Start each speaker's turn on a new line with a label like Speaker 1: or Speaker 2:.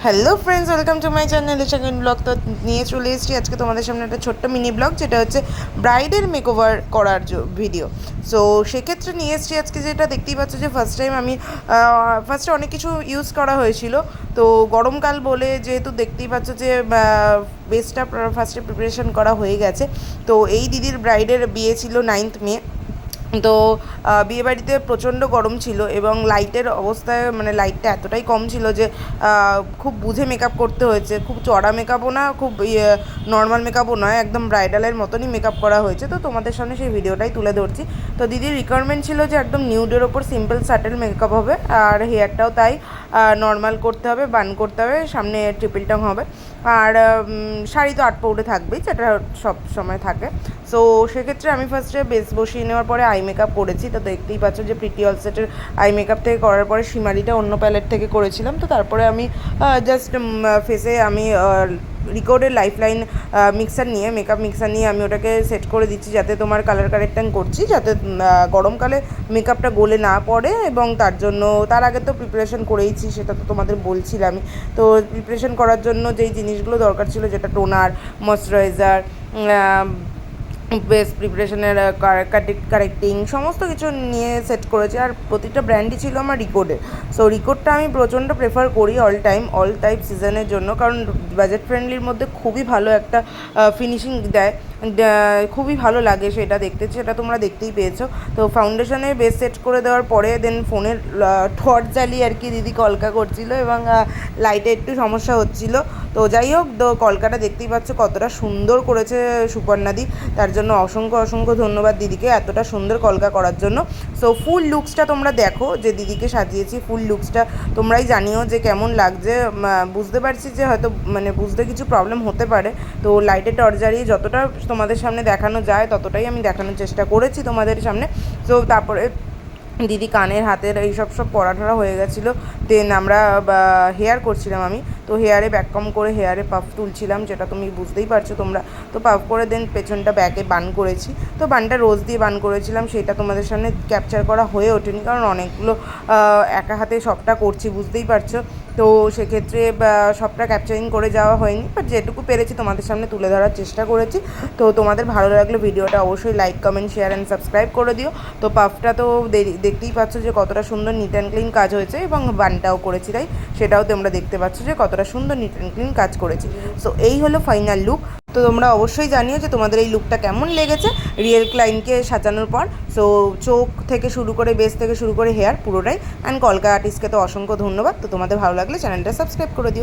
Speaker 1: Hello friends, welcome to my channel second blog. তো নিয়ে চলে এসেছি আজকে তোমাদের সামনে একটা ছোট্ট মিনি ব্লগ, যেটা হচ্ছে ব্রাইডের মেকওভার করার ভিডিও। সো সেক্ষেত্রে নিয়ে এসেছি আজকে, যেটা দেখতেই পাচ্ছ যে ফার্স্ট টাইম আমি ফার্স্টে অনেক কিছু ইউজ করা হয়েছিল। তো গরমকাল বলে যেহেতু দেখতেই পাচ্ছ যে বেসটা ফার্স্টে প্রিপারেশন করা হয়ে গেছে। তো এই দিদির ব্রাইডের বিয়ে ছিল 9th মে। তো বিয়েবাড়িতে প্রচণ্ড গরম ছিল এবং লাইটের অবস্থায় মানে লাইটটা এতটাই কম ছিল যে খুব বুঝে মেকআপ করতে হয়েছে। খুব চড়া মেকআপও না, খুব নর্মাল মেকআপও নয়, একদম ব্রাইডালের মতনই মেকআপ করা হয়েছে। তো তোমাদের সামনে সেই ভিডিওটাই তুলে ধরছি। তো দিদির রিকোয়ারমেন্ট ছিল যে একদম নিউডের ওপর সিম্পল সাটেল মেকআপ হবে, আর হেয়ারটাও তাই নর্মাল করতে হবে, বান করতে হবে, সামনে ট্রিপল টং হবে, আর শাড়ি তো 8 পৌঁটে থাকবেই, যেটা সব সময় থাকে। সো সেক্ষেত্রে আমি ফার্স্টে বেস বসিয়ে নেওয়ার পরে আই মেকআপ করেছি। তো দেখতেই পাচ্ছ যে প্রিটি অল সেটের আই মেকআপ থেকে করার পরে সীমারিটা অন্য প্যালেট থেকে করেছিলাম। তো তারপরে আমি জাস্ট ফেসে আমি রিকর্ডের লাইফলাইন মিক্সার নিয়ে মেকআপ মিক্সার নিয়ে আমি ওটাকে সেট করে দিচ্ছি, যাতে তোমার কালার কারেক্টিং করছি, যাতে গরমকালে মেকআপটা গলে না পড়ে। এবং তার আগে তো প্রিপারেশন করেইছি, সেটা তো তোমাদের বলছিলামই। তো প্রিপারেশন করার জন্য যেই জিনিসগুলো দরকার ছিল, যেটা টোনার, ময়শ্চারাইজার, বেস প্রিপারেশনের কারেক্টিং সমস্ত কিছু নিয়ে সেট করেছি। আর প্রতিটা ব্র্যান্ডই ছিল আমার রিকোডের। সো রিকোডটা আমি প্রচণ্ড প্রেফার করি অল টাইপ সিজনের জন্য, কারণ বাজেট ফ্রেন্ডলির মধ্যে খুবই ভালো একটা ফিনিশিং দেয়, খুবই ভালো লাগে সেটা দেখতে, সেটা তোমরা দেখতেই পেয়েছো। তো ফাউন্ডেশনে বেস সেট করে দেওয়ার পরে দেন ফোনের টর্চ জ্বালিয়ে আর কি দিদি কলকা করছিল, এবং লাইটে একটু সমস্যা হচ্ছিল। তো যাই হোক, তো কলকাটা দেখতেই পাচ্ছ কতটা সুন্দর করেছে সুপর্ণাদি, তার জন্য অসংখ্য অসংখ্য ধন্যবাদ দিদিকে এতটা সুন্দর কলকা করার জন্য। সো ফুল লুকসটা তোমরা দেখো, যে দিদিকে সাজিয়েছি ফুল লুকসটা তোমরাই জানিও যে কেমন লাগছে। বুঝতে পারছি যে হয়তো মানে বুঝতে কিছু প্রবলেম হতে পারে। তো লাইটে টর্চ জ্বালিয়ে যতটা তোমাদের সামনে দেখানো যায় ততটাই আমি দেখানোর চেষ্টা করেছি তোমাদের সামনে। তো তারপরে দিদি কানের হাতের এইসব পরা টরা হয়ে গেছিলো। দেন আমরা হেয়ার করছিলাম আমি। তো হেয়ারে ব্যাককম করে হেয়ারে পাফ তুলছিলাম, যেটা তুমি বুঝতেই পারছো তোমরা। তো পাফ করে দেন পেছনটা ব্যাকে বান করেছি। তো বানটা রোজ দিয়ে বান করেছিলাম, সেটা তোমাদের সামনে ক্যাপচার করা হয়ে ওঠেনি, কারণ অনেকগুলো একা হাতে সবটা করছি, বুঝতেই পারছো। তো সেক্ষেত্রে সবটা ক্যাপচারিং করে যাওয়া হয়নি, বাট যেটুকু পেরেছি তোমাদের সামনে তুলে ধরার চেষ্টা করেছি। তো তোমাদের ভালো লাগলে ভিডিওটা অবশ্যই like, comment, share and subscribe করে দিও। তো পাফটা তো দেখতেই পাচ্ছ যে কতটা সুন্দর নিট অ্যান্ড ক্লিন কাজ হয়েছে, এবং বানটাও করেছি তাই সেটাও তোমরা দেখতে পাচ্ছ যে কতটা সুন্দর নিট অ্যান্ড ক্লিন কাজ করেছি। সো এই হলো ফাইনাল লুক। তো তোমরা অবশ্যই জানিও যে তোমাদের এই লুকটা কেমন লেগেছে রিয়েল ক্লায়েন্টকে সাজানোর পর। সো চোখ থেকে শুরু করে বেস থেকে শুরু করে হেয়ার পুরোটাই, অ্যান্ড কলকা আর্টিস্টকে তো অসংখ্য ধন্যবাদ। তো তোমাদের ভালো লাগলে চ্যানেলটা সাবস্ক্রাইব করে দিও।